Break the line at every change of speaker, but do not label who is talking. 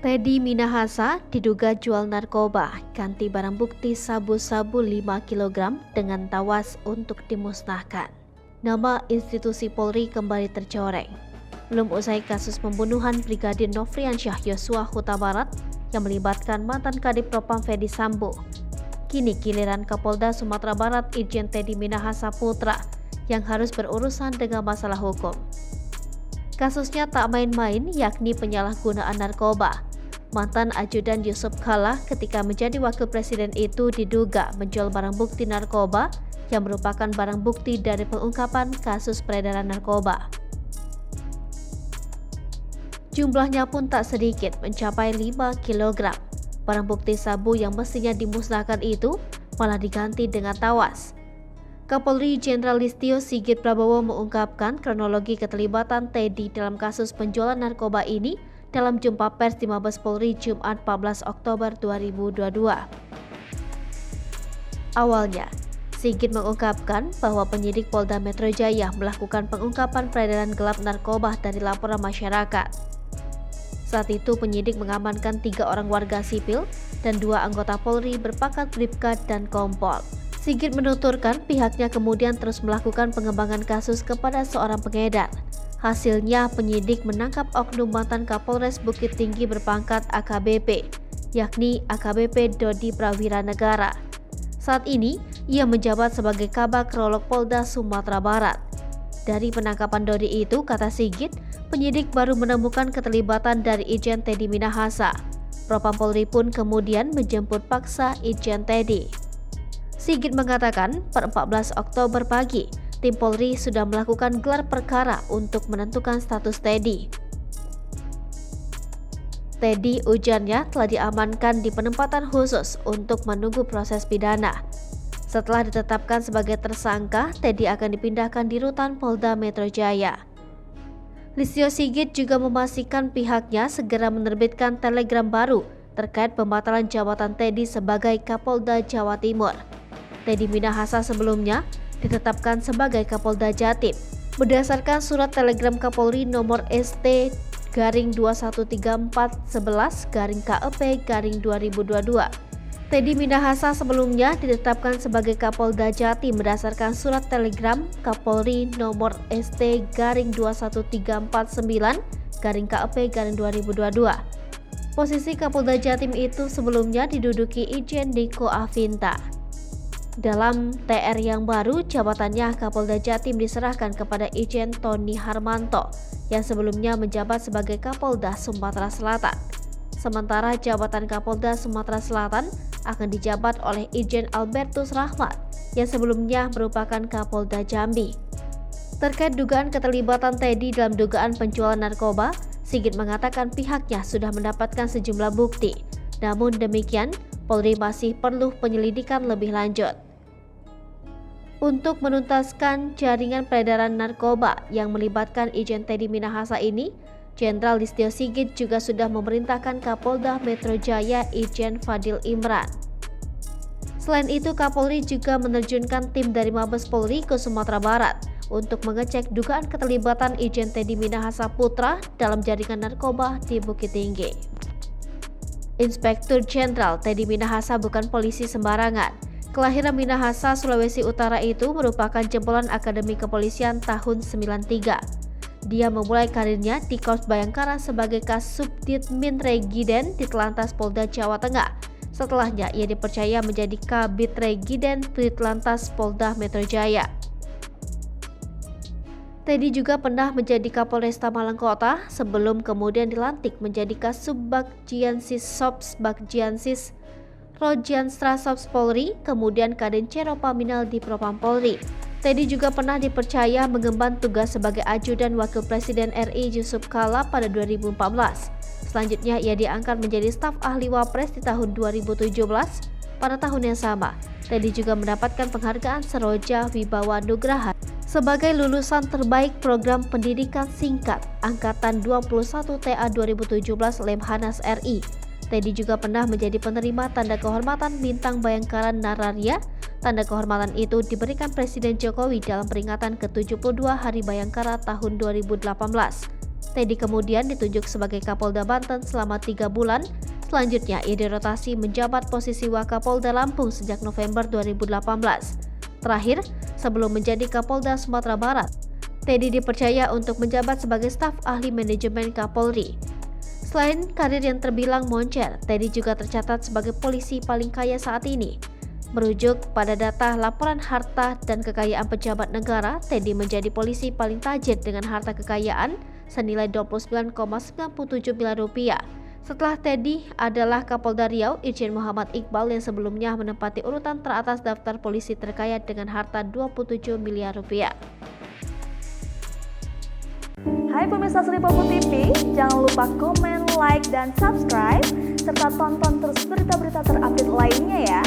Teddy Minahasa diduga jual narkoba, ganti barang bukti sabu-sabu 5 kg dengan tawas untuk dimusnahkan. Nama institusi Polri kembali tercoreng. Belum usai kasus pembunuhan Brigadir Nofriansyah Yosua Huta Barat yang melibatkan mantan Kadif Propam Ferdy Sambo. Kini giliran Kapolda Sumatera Barat Irjen Teddy Minahasa Putra yang harus berurusan dengan masalah hukum. Kasusnya tak main-main, yakni penyalahgunaan narkoba. Mantan ajudan Yusuf Kala ketika menjadi wakil presiden itu diduga menjual barang bukti narkoba yang merupakan barang bukti dari pengungkapan kasus peredaran narkoba. Jumlahnya pun tak sedikit, mencapai 5 kg. Barang bukti sabu yang mestinya dimusnahkan itu malah diganti dengan tawas. Kapolri Jenderal Listio Sigit Prabowo mengungkapkan kronologi keterlibatan Teddy dalam kasus penjualan narkoba ini dalam jumpa pers di Mabes Polri Jumat 14 Oktober 2022. Awalnya, Sigit mengungkapkan bahwa penyidik Polda Metro Jaya melakukan pengungkapan peredaran gelap narkoba dari laporan masyarakat. Saat itu penyidik mengamankan 3 orang warga sipil dan 2 anggota Polri berpangkat Bribka dan Kompol. Sigit menuturkan pihaknya kemudian terus melakukan pengembangan kasus kepada seorang pengedar. Hasilnya penyidik menangkap oknum mantan Kapolres Bukit Tinggi berpangkat AKBP, yakni AKBP Dodi Prawira Negara. Saat ini, ia menjabat sebagai Kabak Rolok Polda Sumatera Barat. Dari penangkapan Dodi itu, kata Sigit, penyidik baru menemukan keterlibatan dari Irjen Teddy Minahasa. Propam Polri pun kemudian menjemput paksa Irjen Teddy. Sigit mengatakan, per 14 Oktober pagi, tim Polri sudah melakukan gelar perkara untuk menentukan status Teddy. Teddy ujarnya telah diamankan di penempatan khusus untuk menunggu proses pidana. Setelah ditetapkan sebagai tersangka, Teddy akan dipindahkan di rutan Polda Metro Jaya. Listio Sigit juga memastikan pihaknya segera menerbitkan telegram baru terkait pembatalan jabatan Teddy sebagai Kapolda Jawa Timur. Teddy Minahasa sebelumnya ditetapkan sebagai Kapolda Jatim berdasarkan surat telegram Kapolri nomor ST-2134111-KEP-2022. Teddy Minahasa sebelumnya ditetapkan sebagai Kapolda Jatim berdasarkan surat telegram Kapolri nomor ST-21349-KEP-2022. Posisi Kapolda Jatim itu sebelumnya diduduki Irjen Niko Afinta. Dalam TR yang baru, jabatannya Kapolda Jatim diserahkan kepada Irjen Tony Harmanto yang sebelumnya menjabat sebagai Kapolda Sumatera Selatan. Sementara jabatan Kapolda Sumatera Selatan akan dijabat oleh Irjen Albertus Rahmat yang sebelumnya merupakan Kapolda Jambi. Terkait dugaan keterlibatan Teddy dalam dugaan penjualan narkoba, Sigit mengatakan pihaknya sudah mendapatkan sejumlah bukti. Namun demikian, Polri masih perlu penyelidikan lebih lanjut. Untuk menuntaskan jaringan peredaran narkoba yang melibatkan Irjen Teddy Minahasa ini, Jenderal Listio Sigit juga sudah memerintahkan Kapolda Metro Jaya Irjen Fadil Imran. Selain itu, Kapolri juga menerjunkan tim dari Mabes Polri ke Sumatera Barat untuk mengecek dugaan keterlibatan Irjen Teddy Minahasa Putra dalam jaringan narkoba di Bukit Tinggi. Inspektur Jenderal Teddy Minahasa bukan polisi sembarangan. Kelahiran Minahasa, Sulawesi Utara itu merupakan jebolan Akademi Kepolisian tahun 93. Dia memulai karirnya di Korps Bayangkara sebagai Kasubditmin Regiden di Telantas Polda Jawa Tengah. Setelahnya, ia dipercaya menjadi Kabid Regiden di Telantas Polda Metro Jaya. Teddy juga pernah menjadi Kapolresta Malang Kota sebelum kemudian dilantik menjadi Kasubbagjiansis Sops Bagjiansis Rojanstra Sops Polri, kemudian Kadin Cero Paminal di Propam Polri. Teddy juga pernah dipercaya mengemban tugas sebagai ajudan Wakil Presiden RI Yusuf Kala pada 2014. Selanjutnya ia diangkat menjadi staf ahli Wapres di tahun 2017. Pada tahun yang sama, Teddy juga mendapatkan penghargaan Seroja Wibawa Nugraha sebagai lulusan terbaik program pendidikan singkat Angkatan 21 TA 2017 Lemhanas RI. Teddy juga pernah menjadi penerima Tanda Kehormatan Bintang Bayangkara Nararia. Tanda kehormatan itu diberikan Presiden Jokowi dalam peringatan ke-72 Hari Bayangkara tahun 2018. Teddy kemudian ditunjuk sebagai Kapolda Banten selama 3 bulan. Selanjutnya, ia dirotasi menjabat posisi Wakapolda Lampung sejak November 2018. Terakhir, sebelum menjadi Kapolda Sumatera Barat, Teddy dipercaya untuk menjabat sebagai staf ahli manajemen Kapolri. Selain karir yang terbilang moncer, Teddy juga tercatat sebagai polisi paling kaya saat ini. Merujuk pada data laporan harta dan kekayaan pejabat negara, Teddy menjadi polisi paling tajir dengan harta kekayaan senilai 29,97 miliar rupiah. Setelah Teddy adalah Kapolda Riau, Irjen Muhammad Iqbal yang sebelumnya menempati urutan teratas daftar polisi terkaya dengan harta 27 miliar rupiah.
Hai pemirsa Sri Popo TV, jangan lupa komen, like, dan subscribe, serta tonton terus berita-berita terupdate lainnya ya.